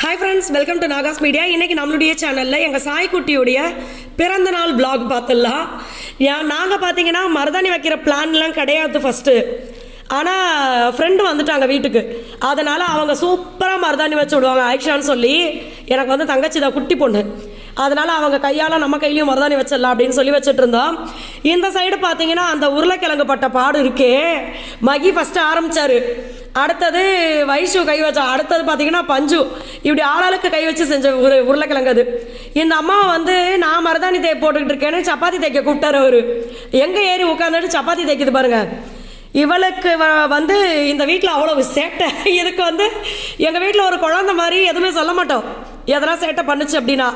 Hi friends, welcome to Nahash media. இன்றைக்கி நம்மளுடைய சேனலில் எங்கள் சாய்க்குட்டியுடைய பிறந்த நாள் பிளாக் பார்த்துடலாம். நாங்கள் பார்த்தீங்கன்னா மருதாணி வைக்கிற பிளான்லாம் கிடையாது ஃபஸ்ட்டு. ஆனால் ஃப்ரெண்டு வந்துட்டாங்க வீட்டுக்கு, அதனால் அவங்க சூப்பராக மருதாணி வச்சு விடுவாங்க ஆயிஷான்னு சொல்லி. எனக்கு வந்து தங்கச்சி தான், குட்டி பொண்ணு, அதனால் அவங்க கையால் நம்ம கையிலையும் மருதாணி வச்சிடலாம் அப்படின்னு சொல்லி வச்சுட்டு இருந்தோம். இந்த சைடு பார்த்தீங்கன்னா அந்த உருளைக்கிழங்கு பட்ட பாடு இருக்கே, மகி ஃபஸ்ட்டு ஆரம்பித்தார், அடுத்தது வைஷு கை வச்சா, அடுத்தது பார்த்தீங்கன்னா பஞ்சு, இப்படி ஆளாளுக்கு கை வச்சு செஞ்ச உருளைக்கிழங்கு. அது இந்த அம்மா வந்து நான் மருதாணி போட்டுக்கிட்டு இருக்கேன்னு சப்பாத்தி தைக்க கூப்பிட்டாரு. அவர் எங்கே ஏறி உட்காந்துட்டு சப்பாத்தி தைக்குது பாருங்க. இவளுக்கு வந்து இந்த வீட்டில் அவ்வளோ சேட்டை. இதுக்கு வந்து எங்கள் வீட்டில் ஒரு குழந்தை மாதிரி எதுவுமே சொல்ல மாட்டோம் எதனா சேட்டை பண்ணுச்சு அப்படின்னா.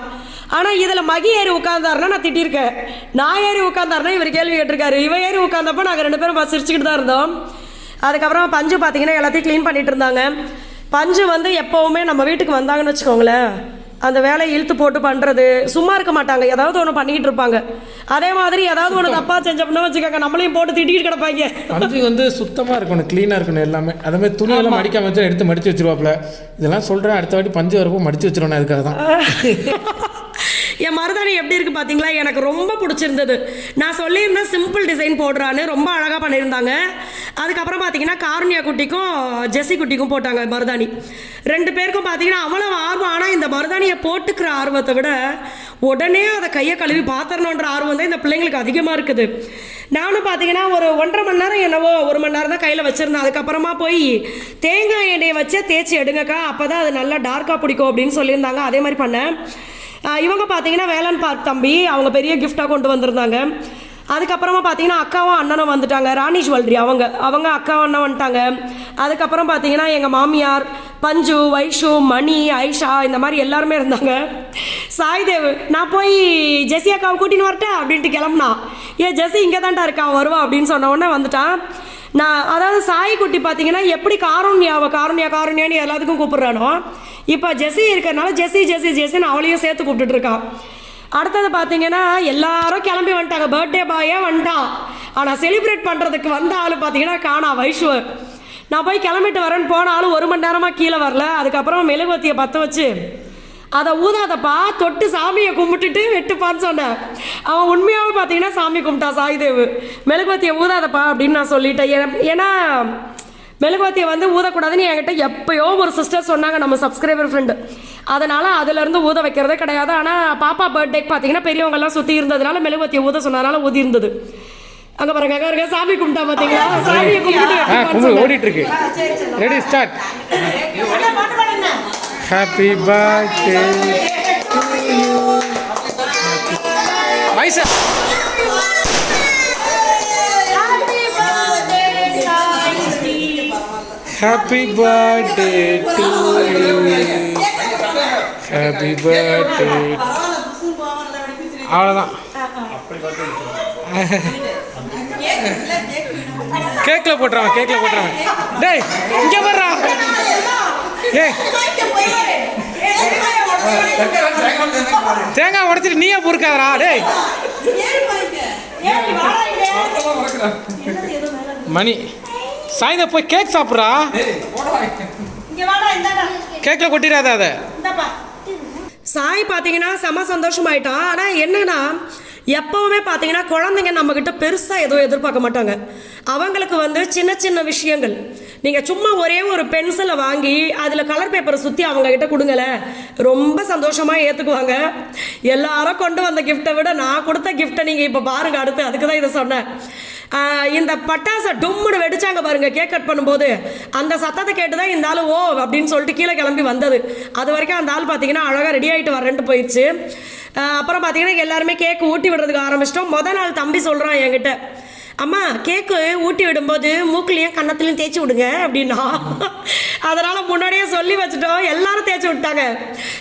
ஆனால் இதில் மகி ஏறி உட்காந்தாருன்னா நான் திட்டிருக்கேன், நான் ஏறி உட்காந்தாருன்னா இவர் கேள்வி கேட்டிருக்காரு. இவ ஏறி உட்காந்தப்போ நாங்கள் 2 பேரும் சிரிச்சுக்கிட்டு தான் இருந்தோம். அதுக்கப்புறம் பஞ்சு பார்த்தீங்கன்னா எல்லாத்தையும் க்ளீன் பண்ணிட்டு இருந்தாங்க. பஞ்சு வந்து எப்போவுமே நம்ம வீட்டுக்கு வந்தாங்கன்னு வச்சுக்கோங்களேன், அந்த வேலையை இழுத்து போட்டு பண்ணுறது, சும்மா இருக்க மாட்டாங்க, ஏதாவது ஒன்று பண்ணிக்கிட்டு இருப்பாங்க. அதே மாதிரி ஏதாவது ஒன்று தப்பாக செஞ்சோம்னா வச்சுக்கோங்க, நம்மளையும் போட்டு திட்டிகிட்டு கிடப்பாங்க. பஞ்சு வந்து சுத்தமாக இருக்கணும், க்ளீனாக இருக்கணும் எல்லாமே. அதேமாதிரி துணியெல்லாம் மடிக்காம வச்சு எடுத்து மடித்து வச்சிருவாப்புல. இதெல்லாம் சொல்கிறேன், அடுத்த வாட்டி பஞ்சு வரப்போ மடித்து வச்சிருவேன். அதுக்காக தான் என் மருதாணி எப்படி இருக்குது பார்த்தீங்களா, எனக்கு ரொம்ப பிடிச்சிருந்தது. நான் சொல்லியிருந்தேன் சிம்பிள் டிசைன் போடுறான்னு, ரொம்ப அழகாக பண்ணியிருந்தாங்க. அதுக்கப்புறம் பார்த்தீங்கன்னா காருண்யா குட்டிக்கும் ஜெஸ்ஸி குட்டிக்கும் போட்டாங்க மருதாணி. 2 பேருக்கும் பார்த்தீங்கன்னா அவ்வளோ ஆர்வம். ஆனால் இந்த மருதாணியை போட்டுக்கிற ஆர்வத்தை விட உடனே அதை கையை கழுவி பாத்திரணுன்ற ஆர்வம் தான் இந்த பிள்ளைங்களுக்கு அதிகமாக இருக்குது. நானும் பார்த்தீங்கன்னா ஒரு 1.5 மணி நேரம் என்னவோ 1 மணி நேரம் தான் கையில் வச்சுருந்தேன். அதுக்கப்புறமா போய் தேங்காய் எண்ணெயை வச்சே தேய்ச்சி எடுங்கக்கா, அப்போ தான் அது நல்லா டார்க்காக பிடிக்கும் அப்படின்னு சொல்லியிருந்தாங்க. அதே மாதிரி பண்ணேன். இவங்க பார்த்தீங்கன்னா வேலன் பார்க் தம்பி, அவங்க பெரிய கிஃப்டாக கொண்டு வந்திருந்தாங்க. அதுக்கப்புறமா பார்த்தீங்கன்னா அக்காவும் அண்ணனும் வந்துட்டாங்க. ராணி ஜுவல்லரி அவங்க அக்காவும் அண்ணன் வந்துட்டாங்க. அதுக்கப்புறம் பார்த்தீங்கன்னா எங்கள் மாமியார், பஞ்சு, வைஷு, மணி, ஐஷா, இந்த மாதிரி எல்லாருமே இருந்தாங்க. சாய்தேவ் நான் போய் ஜெஸ்ஸி அக்காவை கூட்டின்னு வரட்டேன் அப்படின்ட்டு கிளம்புனா, ஜெஸ்ஸி இங்கே தான்டா இருக்கா, வருவா அப்படின்னு சொன்ன உடனே வந்துட்டான். நான் அதாவது சாய் குட்டி பார்த்தீங்கன்னா எப்படி காருண்யான்னு எல்லாத்துக்கும் கூப்பிட்றானோ, இப்போ ஜெஸ்ஸி இருக்கிறனால ஜெஸ்ஸின்னு அவளையும் சேர்த்து கூப்பிட்டுட்டு இருக்கான். அடுத்தது பார்த்தீங்கன்னா எல்லாரும் கிளம்பி வந்துட்டாங்க. பர்த்டே பாயே வந்துட்டான். ஆனால் செலிப்ரேட் பண்ணுறதுக்கு வந்த ஆள் பார்த்தீங்கன்னா காணா வைஷு. நான் போய் கிளம்பிட்டு வரேன்னு போன ஆள் 1 மணி நேரமாக கீழே வரல. அதுக்கப்புறம் மெழுகுவத்தியை பற்ற வச்சு அதை ஊதாதப்பா, தொட்டு சாமியை கும்பிட்டுட்டு வெட்டுப்பான்னு சொன்னேன். அவன் உண்மையாகவே பார்த்தீங்கன்னா சாமி கும்பிட்டா சாய்தேவு. மெழுகுவத்தியை ஊதாதப்பா அப்படின்னு நான் சொல்லிட்டேன். ஏன்னா மெழுகுவத்தியை வந்து ஊதக்கூடாதுன்னு என்கிட்ட எப்போயோ ஒரு சிஸ்டர் சொன்னாங்க, நம்ம சப்ஸ்கிரைபர் ஃப்ரெண்டு. அதனால் அதுலேருந்து ஊத வைக்கிறதே கிடையாது. ஆனால் பாப்பா பர்த்டேக்கு பார்த்தீங்கன்னா பெரியவங்கெல்லாம் சுற்றி இருந்ததுனால மெழுகுவத்தியை ஊத சொன்னதுனால ஊதி இருந்தது. அங்கே பாருங்க சாமி கும்பிட்டா பார்த்தீங்களா, சாமியை கும்பிட்டு ஓடிட்டு இருக்கு. Ready start. Happy birthday to you Aisha. Happy birthday to you, happy birthday. அவ்வளோதான். கேக்கில் போட்டுறான். டேய் இங்கே வர்றா. ஏய் தேங்காய் உடைச்சிட்டு நீயே பொறுக்காதரா. டேய் மணி சாயந்தா போய் கேக் சாப்பிட்றா. கேக்கில் கொட்டிடாத. அதை சாய் பார்த்தீங்கன்னா செம சந்தோஷமாயிட்டான். ஆனால் என்னன்னா எப்போவுமே பார்த்தீங்கன்னா குழந்தைங்க நம்மக்கிட்ட பெருசாக எதுவும் எதிர்பார்க்க மாட்டாங்க. அவங்களுக்கு வந்து சின்ன சின்ன விஷயங்கள், நீங்கள் சும்மா ஒரே ஒரு பென்சிலை வாங்கி அதில் கலர் பேப்பரை சுற்றி அவங்கக்கிட்ட கொடுங்களேன், ரொம்ப சந்தோஷமாக ஏற்றுக்குவாங்க. எல்லாரும் கொண்டு வந்த கிஃப்ட்டை விட நான் கொடுத்த கிஃப்ட்டை நீங்கள் இப்போ பாருங்கள். அடுத்து அதுக்கு தான் இதை சொன்னேன். இந்த பட்டாசை டும்முன்னு வெடிச்சாங்க பாருங்க கேக் கட் பண்ணும்போது, அந்த சத்தத்தை கேட்டு தான் இந்த ஆள் ஓ அப்படின்னு சொல்லிட்டு கீழே கிளம்பி வந்தது. அது வரைக்கும் அந்த ஆள் பார்த்தீங்கன்னா அழகாக ரெடி ஆகிட்டு வரேன்ட்டு போயிடுச்சு. அப்புறம் பார்த்தீங்கன்னா எல்லாருமே கேக்கு ஊட்டி விடுறதுக்கு ஆரம்பிச்சிட்டோம். நாள் தம்பி சொல்கிறான் என்கிட்ட, அம்மா கேக்கு ஊட்டி விடும்போது மூக்குலையும் கன்னத்துலையும் தேய்ச்சி விடுங்க அப்படின்னா. அதனால் முன்னாடியே சொல்லி வச்சுட்டோம். எல்லாரும் தேய்ச்சி விட்டாங்க.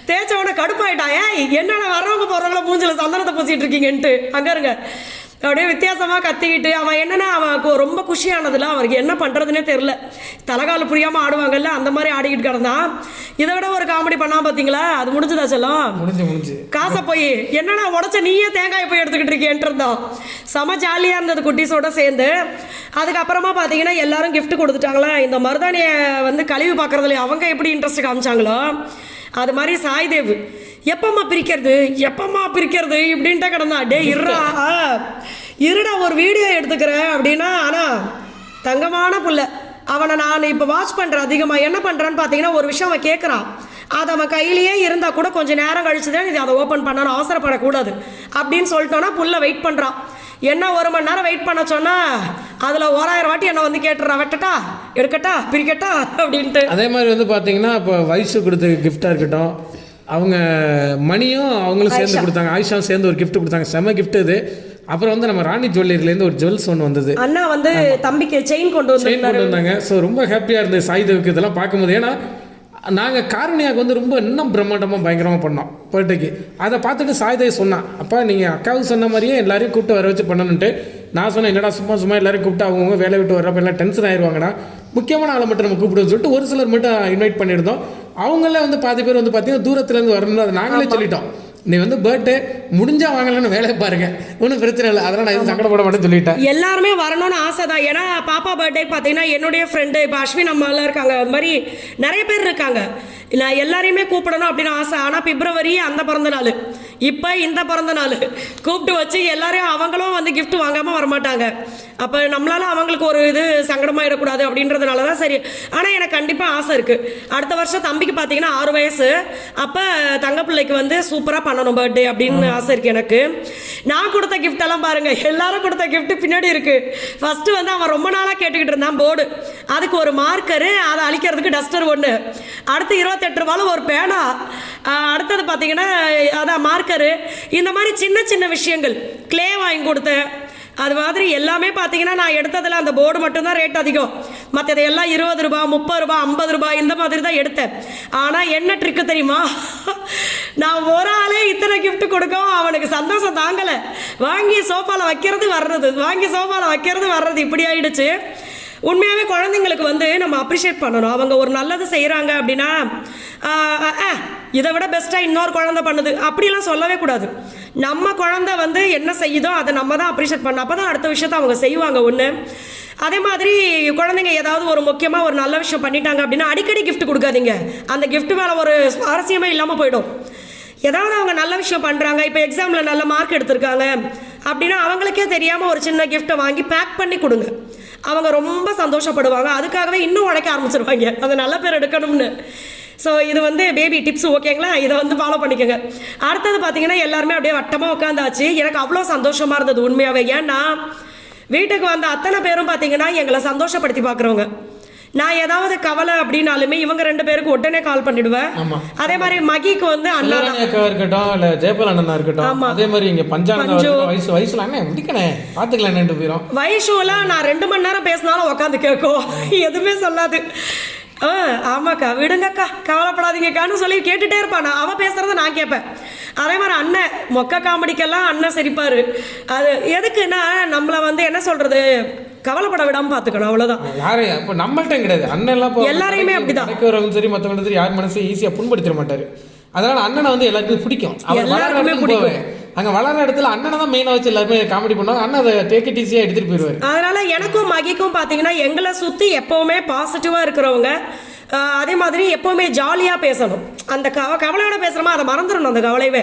தேய்ச்ச உடனே கடுப்பாயிட்டான். என்னென்ன வர்றவங்க போகிறவங்கள மூஞ்சில் சந்தனத்தை பூசிட்டு இருக்கீங்கன்ட்டு. அங்கே இருங்க அப்படியே வித்தியாசமாக கத்திக்கிட்டு அவன் என்னென்னா அவனுக்கு ரொம்ப குஷியானதில்ல, அவருக்கு என்ன பண்ணுறதுனே தெரில, தலைகால் புரியாமல் ஆடுவாங்கல்ல அந்த மாதிரி ஆடிக்கிட்டு கிடந்தான். இதை விட ஒரு காமெடி பண்ணா பார்த்தீங்களா, அது முடிஞ்சுதா செல்லம்? முடிஞ்சு காசை போய் என்னன்னா உடச்ச நீயே தேங்காய் போய் எடுத்துக்கிட்டு இருக்கேன்ட்டு இருந்தோம். செம ஜாலியாக இருந்தது குட்டீஸோட சேர்ந்து. அதுக்கப்புறமா பார்த்தீங்கன்னா எல்லாரும் கிஃப்ட் கொடுத்துட்டாங்களா. இந்த மருதாணியை வந்து கழுவி பார்க்குறதுல அவங்க எப்படி இன்ட்ரெஸ்ட் காமிச்சாங்களோ அது மாதிரி சாய்தேவ் எப்பம்மா பிரிக்கிறது இப்படின்ட்டு கிடந்தா. டே இருடா ஒரு வீடியோ எடுத்துக்கிறேன் அப்படின்னா. ஆனால் தங்கமான புள்ள அவனை நான் இப்போ வாட்ச் பண்ணுறேன் அதிகமாக. என்ன பண்ணுறான்னு பார்த்தீங்கன்னா, ஒரு விஷயம் அவன் கேட்குறான், அது அவன் கையிலேயே இருந்தால் கூட கொஞ்சம் நேரம் கழிச்சு தான் இது அதை ஓப்பன் பண்ணணும், அவசரப்படக்கூடாது அப்படின்னு சொல்லிட்டோன்னா புள்ள வெயிட் பண்ணுறான். என்ன 1 மணி நேரம் வெயிட் பண்ண சொன்னால் அதில் 1000 வாட்டி என்ன வந்து கேட்டுறான், வெட்டட்டா எடுக்கட்டா பிரிக்கட்டா அப்படின்ட்டு. அதே மாதிரி வந்து பார்த்தீங்கன்னா, இப்போ வயசு கொடுத்த கிஃப்டாக இருக்கட்டும், அவங்க மணியும் அவங்களும் சேர்ந்து கொடுத்தாங்க, ஆயிஷாவும் சேர்ந்து ஒரு கிஃப்ட் கொடுத்தாங்க, செம கிஃப்ட் இது. அப்புறம் வந்து நம்ம ராணி ஜுவல்லரிலேருந்து ஒரு ஜுவல்ஸ் ஒன்று வந்தது, அண்ணா வந்து தம்பிக்கு செயின் கொண்டு வந்தாங்க. ஸோ ரொம்ப ஹாப்பியாக இருந்தது சாய்தேவுக்கு இதெல்லாம் பார்க்கும்போது. ஏன்னா நாங்கள் காரணியாவுக்கு வந்து ரொம்ப இன்னும் பிரம்மாண்டமாக பயங்கரமாக பண்ணோம் பர்த்டேக்கு. அதை பார்த்துட்டு சாய்தேவ் சொன்னான், அப்பா நீங்கள் அக்காவுக்கு சொன்ன மாதிரியே எல்லாரையும் கூப்பிட்டு வர வச்சு பண்ணணுன்ட்டு. நான் சொன்னேன், என்னடா சும்மா எல்லாரையும் கூப்பிட்டு அவங்கவுங்க வேலை விட்டு வர்றப்ப எல்லாம் டென்ஷன் ஆயிடுவாங்கடா, முக்கியமான ஆளை மட்டும் நம்ம கூப்பிடுன்னு சொல்லிட்டு ஒரு சிலர் மட்டும் இன்வைட் பண்ணியிருந்தோம். அவங்களே வந்து பாதி பேர் வந்து பார்த்தீங்கன்னா தூரத்துலேருந்து வரணும்னு அதை நாங்களே சொல்லிட்டோம். நீ வந்து பர்த்டே முடிஞ்சா வாங்கலன்னு வேலையை பாருங்க, ஒன்றும் பிரச்சனை இல்லை, அதெல்லாம் நான் சங்கடப்பட மாட்டேன்னு சொல்லிட்டேன். எல்லாருமே வரணும்னு ஆசை தான். ஏன்னா பாப்பா பர்த்டே பார்த்தீங்கன்னா என்னுடைய ஃப்ரெண்டு இப்போ அஸ்வின் அம்மாலாம் இருக்காங்க, அது மாதிரி நிறைய பேர் இருக்காங்க. நான் எல்லாரையுமே கூப்பிடணும் அப்படின்னு ஆசை. ஆனால் பிப்ரவரி அந்த பிறந்த நாள், இப்போ இந்த பிறந்த நாள் கூப்பிட்டு வச்சு எல்லாரையும் அவங்களும் வந்து கிஃப்ட் வாங்காமல் வரமாட்டாங்க. அப்போ நம்மளால அவங்களுக்கு ஒரு இது சங்கடமாயிடக்கூடாது அப்படின்றதுனால தான் சரி. ஆனால் எனக்கு கண்டிப்பாக ஆசை இருக்குது, அடுத்த வருஷம் தம்பிக்கு பார்த்தீங்கன்னா 6 வயசு, அப்போ தங்க பிள்ளைக்கு வந்து சூப்பராக பண்ணணும் பர்த்டே அப்படின்னு ஆசை இருக்குது எனக்கு. நான் கொடுத்த கிஃப்டெல்லாம் பாருங்கள், எல்லாரும் கொடுத்த கிஃப்ட் பின்னாடி இருக்குது. ஃபஸ்ட்டு வந்து அவன் ரொம்ப நாளாக கேட்டுக்கிட்டு இருந்தான் போர்டு, அதுக்கு ஒரு மார்க்கரு, அதை அழிக்கிறதுக்கு டஸ்டர் ஒன்று, அடுத்து 28 ரூபாயில் ஒரு பேனா, அடுத்தது பார்த்தீங்கன்னா அதான் மார்க்கரு. இந்த மாதிரி சின்ன சின்ன விஷயங்கள், கிளே வாங்கி கொடுத்தேன். அது மாதிரி எல்லாமே பார்த்தீங்கன்னா நான் எடுத்ததில் அந்த போர்டு மட்டும்தான் ரேட் அதிகம், மற்றது எல்லாம் 20 ரூபா 30 ரூபா 50 ரூபா இந்த மாதிரி தான் எடுத்தேன். ஆனால் என்ன ட்ரிக்கு தெரியுமா, நான் ஒரு ஆளே இத்தனை கிஃப்ட் கொடுக்கவும் அவனுக்கு சந்தோஷம் தாங்கலை. வாங்கி சோஃபாவில் வைக்கிறது வர்றது இப்படி ஆயிடுச்சு. உண்மையாகவே குழந்தைங்களுக்கு வந்து நம்ம அப்ரிஷியேட் பண்ணணும். அவங்க ஒரு நல்லது செய்கிறாங்க அப்படின்னா இதை விட பெஸ்ட்டாக இன்னொரு குழந்தை பண்ணுது அப்படிலாம் சொல்லவே கூடாது. நம்ம குழந்தை வந்து என்ன செய்யுதோ அதை நம்ம தான் அப்ரிஷியேட் பண்ணணும், அப்போ தான் அடுத்த விஷயத்தை அவங்க செய்வாங்க. ஒன்று அதே மாதிரி குழந்தைங்க ஏதாவது ஒரு முக்கியமாக ஒரு நல்ல விஷயம் பண்ணிட்டாங்க அப்படின்னா அடிக்கடி கிஃப்ட் கொடுக்காதீங்க, அந்த கிஃப்ட் மேலே ஒரு சுவாரஸ்யமே இல்லாமல் போயிடும். ஏதாவது அவங்க நல்ல விஷயம் பண்ணுறாங்க, இப்போ எக்ஸாமில் நல்ல மார்க் எடுத்திருக்காங்க அப்படின்னா அவங்களுக்கே தெரியாமல் ஒரு சின்ன கிஃப்ட்டை வாங்கி பேக் பண்ணி கொடுங்க, அவங்க ரொம்ப சந்தோஷப்படுவாங்க. அதுக்காகவே இன்னும் உழைக்க ஆரம்பிச்சிருவாங்க அது நல்ல பேர் எடுக்கணும்னு. ஸோ இது வந்து பேபி டிப்ஸ், ஓகேங்களா, இதை வந்து ஃபாலோ பண்ணிக்கோங்க. அடுத்தது பார்த்தீங்கன்னா எல்லாருமே அப்படியே வட்டமாக உட்காந்தாச்சு. எனக்கு அவ்வளோ சந்தோஷமாக இருந்தது உண்மையாகவே. ஏன்னா வீட்டுக்கு வந்த அத்தனை பேரும் பார்த்தீங்கன்னா எங்களை சந்தோஷப்படுத்தி பார்க்குறவங்க. நான் ஏதாவது கவலை அப்படின்னாலுமே இவங்க 2 பேருக்கு உடனே கால் பண்ணிடுவேன். அதே மாதிரி மகிக்கு வந்து அண்ணா இருக்கட்டும், இல்லை ஜெயபால் அண்ணா இருக்கட்டும், அதே மாதிரி இங்கே வயசுல அண்ணன் முடிக்கணே பார்த்துக்கலாம் 2 பேரும். வயசுலாம் நான் 2 மணி நேரம் பேசினாலும் உட்காந்து கேட்கும், எதுவுமே சொல்லாது. ஆமாக்கா விடுங்கக்கா கவலைப்படாதீங்கக்கான்னு சொல்லி கேட்டுகிட்டே இருப்பான். அவன் பேசுகிறத நான் கேட்பேன். அதே மாதிரி அண்ணன் மொக்க காமெடிக்கெல்லாம் அண்ணன் சிரிப்பார். அது எதுக்குன்னா நம்மளை வந்து என்ன சொல்கிறது, கவலைப்பட விடாமல் பார்த்துக்கணும், அவ்வளோதான். யாரையும் இப்போ நம்மள்ட்ட கிடையாது, அண்ணன் எல்லாம் எல்லாரையுமே அப்படிதான். வரவங்க சரி மற்றவங்க சரி யார் மனசு ஈஸியாக புண்படுத்திட மாட்டார். அதனால அண்ணனை வந்து எல்லாருக்கும் பிடிக்கும், எல்லாருக்குமே பிடிக்கும். அங்கே வளர இடத்துல அண்ணனை தான் மெயினாக வச்சு எல்லாருமே காமெடி பண்ணுவாங்க. அண்ணன் அதை டேக் இட் ஈஸியாக எடுத்துகிட்டு போயிடுவார். அதனால எனக்கும் மகிக்கும் பார்த்தீங்கன்னா எங்களை சுற்றி எப்போவுமே பாசிட்டிவாக இருக்கிறவங்க, அதே மாதிரி எப்போவுமே ஜாலியாக பேசணும். அந்த கவலையோட பேசுகிறோமா அதை மறந்துடணும், அந்த கவலையவே.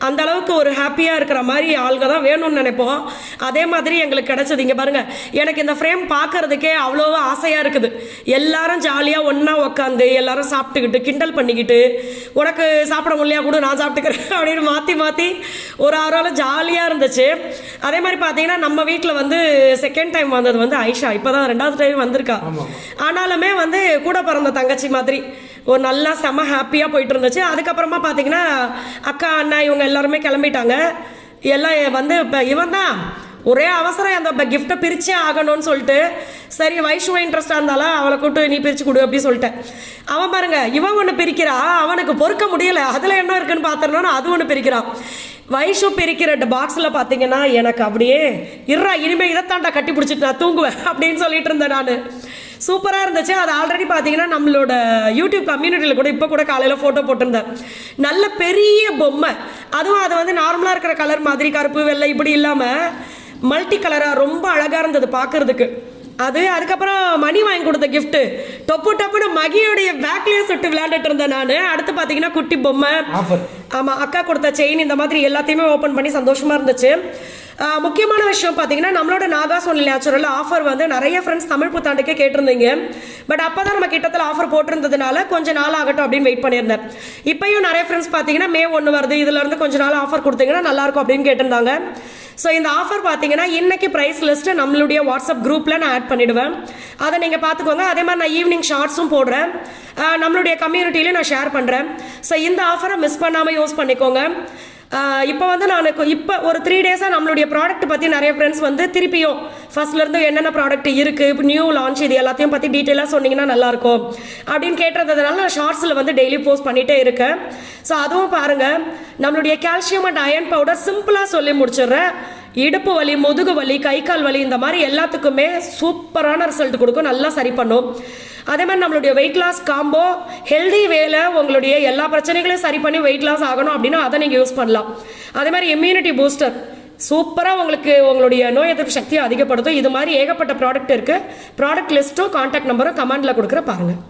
அந்த அளவுக்கு ஒரு ஹாப்பியாக இருக்கிற மாதிரி ஆளுங்க தான் வேணும்னு நினைப்போம். அதே மாதிரி எங்களுக்கு கிடைச்சது. இங்கே பாருங்கள், எனக்கு இந்த ஃப்ரேம் பார்க்கறதுக்கே அவ்வளோ ஆசையாக இருக்குது. எல்லாரும் ஜாலியாக ஒன்றா உட்காந்து எல்லாரும் சாப்பிட்டுக்கிட்டு கிண்டல் பண்ணிக்கிட்டு, உனக்கு சாப்பிட முடியா கூட நான் சாப்பிட்டுக்கிறேன் அப்படின்னு மாற்றி ஒரு 6 நாள் ஜாலியாக இருந்துச்சு. அதே மாதிரி பார்த்தீங்கன்னா நம்ம வீட்டில் வந்து செகண்ட் டைம் வந்தது வந்து ஐஷா, இப்போ தான் 2வது டைம் வந்திருக்கா. ஆனாலுமே வந்து கூட பிறந்த தங்கச்சி மாதிரி ஒரு நல்லா செம ஹாப்பியாக போயிட்டு இருந்துச்சு. அதுக்கப்புறமா பார்த்தீங்கன்னா அக்கா அண்ணா இவங்க எல்லாருமே கிளம்பிட்டாங்க. எல்லாம் வந்து இப்போ இவன் தான் ஒரே அவசரம் அந்த கிஃப்ட்டை பிரித்தே ஆகணும்னு சொல்லிட்டு, சரி வைஷுவ இன்ட்ரெஸ்டாக இருந்தாலும் அவளை கூப்பிட்டு நீ பிரித்து கொடு அப்படி சொல்லிட்டேன். அவன் பாருங்க, இவன் ஒன்று பிரிக்கிறா, அவனுக்கு பொறுக்க முடியலை, அதில் என்ன இருக்குன்னு பார்த்துடணும்னு அது ஒன்று பிரிக்கிறான். வைஷு பிரிக்கிற பாக்ஸில் பார்த்தீங்கன்னா எனக்கு அப்படியே இனிமேல் இதைத்தாண்டா கட்டி பிடிச்சிட்டு நான் தூங்குவேன் அப்படின்னு சொல்லிட்டு இருந்தேன் நான். சூப்பராக இருந்துச்சு. அது ஆல்ரெடி பார்த்தீங்கன்னா நம்மளோட யூடியூப் கம்யூனிட்டியில் கூட இப்போ கூட காலையில் ஃபோட்டோ போட்டிருந்தேன். நல்ல பெரிய பொம்மை, அதுவும் அது வந்து நார்மலாக இருக்கிற கலர் மாதிரி கருப்பு வெள்ளை இப்படி இல்லாமல் மல்டி கலராக ரொம்ப அழகாக இருந்தது பார்க்குறதுக்கு. அதுக்கப்புறம் மணி வாங்கி கொடுத்த gift டொப்பு டப்புன்னு மகியோடைய பேக்லேயே சுட்டு விளையாண்டுட்டு இருந்தேன் நான். அடுத்து பார்த்தீங்கன்னா குட்டி பொம்மை, ஆஃபர். ஆமாம் அக்கா கொடுத்த செயின், இந்த மாதிரி எல்லாத்தையுமே ஓப்பன் பண்ணி சந்தோஷமாக இருந்துச்சு. முக்கியமான விஷயம் பார்த்தீங்கன்னா நம்மளோட நாகாஸ் ஒன்லி நேச்சுரல் ஆஃபர் வந்து நிறைய ஃப்ரெண்ட்ஸ் தமிழ் புத்தாண்டுக்கே கேட்டிருந்தீங்க. பட் அப்போ தான் நம்ம கிட்டத்தில் ஆஃபர் போட்டிருந்ததுனால கொஞ்சம் நாள் ஆகட்டும் அப்படின்னு வெயிட் பண்ணியிருந்தேன். இப்போயும் நிறைய ஃப்ரெண்ட்ஸ் பார்த்தீங்கன்னா மே 1 வருது, இதுலேருந்து கொஞ்சம் நாள் ஆஃபர் கொடுத்தீங்கன்னா நல்லாயிருக்கும் அப்படின்னு கேட்டிருந்தாங்க. ஸோ இந்த ஆஃபர் பார்த்தீங்கன்னா இன்னைக்கு ப்ரைஸ் லிஸ்ட்டு நம்மளுடைய வாட்ஸ்அப் குரூப்பில் நான் ஆட் பண்ணிவிடுவேன். அதை நீங்கள் பார்த்துக்கோங்க. அதே மாதிரி நான் ஈவினிங் ஷார்ட்ஸும் போடுறேன், நம்மளுடைய கம்யூனிட்டிலையும் நான் ஷேர் பண்ணுறேன். ஸோ இந்த ஆஃபரை மிஸ் பண்ணாமல் யூஸ் பண்ணிக்கோங்க. இப்போ வந்து நான் இப்போ ஒரு 3 டேஸாக நம்மளுடைய ப்ராடக்ட் பற்றி நிறைய ஃப்ரெண்ட்ஸ் வந்து திருப்பியும் ஃபர்ஸ்ட்லேருந்து என்னென்ன ப்ராடக்ட் இருக்குது, இப்போ நியூ லான்ச், இது எல்லாத்தையும் பற்றி டீட்டெயிலாக சொன்னீங்கன்னா நல்லாயிருக்கும் அப்படின்னு கேட்டதுனால நான் ஷார்ட்ஸில் வந்து டெய்லி போஸ்ட் பண்ணிகிட்டே இருக்கேன். ஸோ அதுவும் பாருங்கள், நம்மளுடைய கால்சியம் அண்ட் அயன் பவுடர் சிம்பிளாக சொல்லி முடிச்சிடுறேன். இடுப்பு வலி, முதுகு வலி, கை கால் வலி, இந்த மாதிரி எல்லாத்துக்குமே சூப்பரான ரிசல்ட் கொடுக்கும், நல்லா சரி பண்ணும். அதே மாதிரி நம்மளுடைய வெயிட் லாஸ் காம்போ ஹெல்தி வேல உங்களுடைய எல்லா பிரச்சனைகளையும் சரி பண்ணி வெயிட் லாஸ் ஆகணும் அப்படின்னா அதை நீங்கள் யூஸ் பண்ணலாம். அதே மாதிரி இம்யூனிட்டி பூஸ்டர் சூப்பராக உங்களுக்கு உங்களுடைய நோய் எதிர்ப்பு சக்தியை அதிகப்படுத்தும். இது மாதிரி ஏகப்பட்ட ப்ராடக்ட் இருக்குது. ப்ராடக்ட் லிஸ்ட்டும் கான்டாக்ட் நம்பரும் கமெண்டில் கொடுக்குற பாருங்கள்.